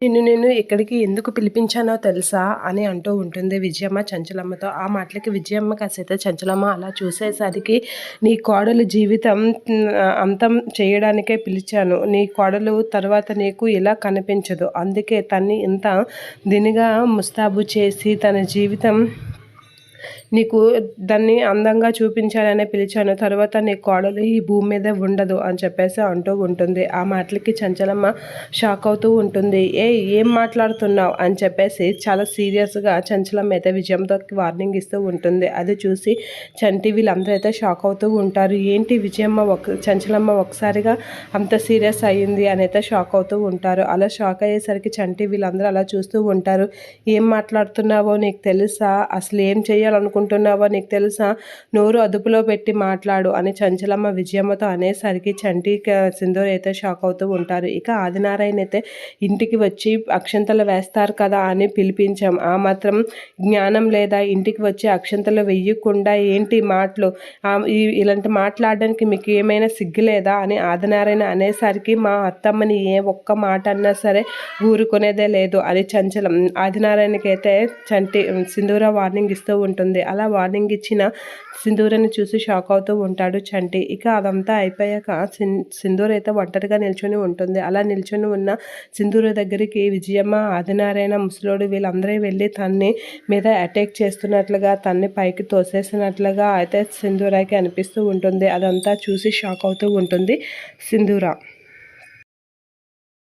నేను ఇక్కడికి ఎందుకు పిలిపించానో తెలుసా అని అంటూ ఉంటుంది విజయమ్మ చంచలమ్మతో. ఆ మాటలకి విజయమ్మ కాసేత చంచలమ్మ అలా చూసేసరికి నీ కోడలు జీవితం అంతం చేయడానికే పిలిచాను. నీ కోడలు తర్వాత నీకు ఇలా కనిపించదు. అందుకే తన్ని ఇంత దినిగా ముస్తాబు చేసి తన జీవితం నీకు దాన్ని అందంగా చూపించాలనే పిలిచాను. తర్వాత నీ కోడలు ఈ భూమి మీద ఉండదు అని చెప్పేసి అంటూ ఉంటుంది. ఆ మాటలకి చంచలమ్మ షాక్ అవుతూ ఉంటుంది. ఏం మాట్లాడుతున్నావు అని చెప్పేసి చాలా సీరియస్గా చంచలమ్మ అయితే విజయంతో వార్నింగ్ ఇస్తూ ఉంటుంది. అది చూసి చంటి వీళ్ళందరూ అయితే షాక్ అవుతూ ఉంటారు. ఏంటి విజయమ్మ చంచలమ్మ ఒకసారిగా అంత సీరియస్ అయ్యింది అని అయితే షాక్ అవుతూ ఉంటారు. అలా షాక్ అయ్యేసరికి చంటి వీళ్ళందరూ అలా చూస్తూ ఉంటారు. ఏం మాట్లాడుతున్నావో నీకు తెలుసా? అసలు ఏం చేయాలనుకుంటున్నావో నీకు తెలుసా? నోరు అదుపులో పెట్టి మాట్లాడు అని చంచలమ్మ విజయమ్మతో అనేసరికి చంటి సింధూర్ అయితే షాక్ అవుతూ ఉంటారు. ఇక ఆదినారాయణ అయితే ఇంటికి వచ్చి అక్షంతలు వేస్తారు కదా అని పిలిపించాం. ఆ మాత్రం జ్ఞానం లేదా? ఇంటికి వచ్చి అక్షంతలు వెయ్యకుండా ఏంటి మాటలు? ఇలాంటి మాట్లాడడానికి మీకు ఏమైనా సిగ్గు లేదా అని ఆదినారాయణ అనేసరికి మా అత్తమ్మని ఏ ఒక్క మాట అన్నా సరే ఊరుకునేదే లేదు అని చంచలం ఆదినారాయణకైతే చంటి సింధూర వార్నింగ్ ఇస్తూ ఉంటుంది. అలా వార్నింగ్ ఇచ్చిన సింధూరని చూసి షాక్ అవుతూ ఉంటాడు చంటి. ఇక అదంతా అయిపోయాక సింధూర అయితే ఒంటరిగా నిల్చొని ఉంటుంది. అలా నిల్చొని ఉన్న సింధూర దగ్గరికి విజయమ్మ, ఆదినారాయణ, ముసలోడు వీళ్ళందరూ వెళ్ళి తన్ని మీద అటాక్ చేస్తున్నట్లుగా తన్ని పైకి తోసేసినట్లుగా అయితే సింధూరకి అనిపిస్తూ ఉంటుంది. అదంతా చూసి షాక్ అవుతూ ఉంటుంది సింధూర.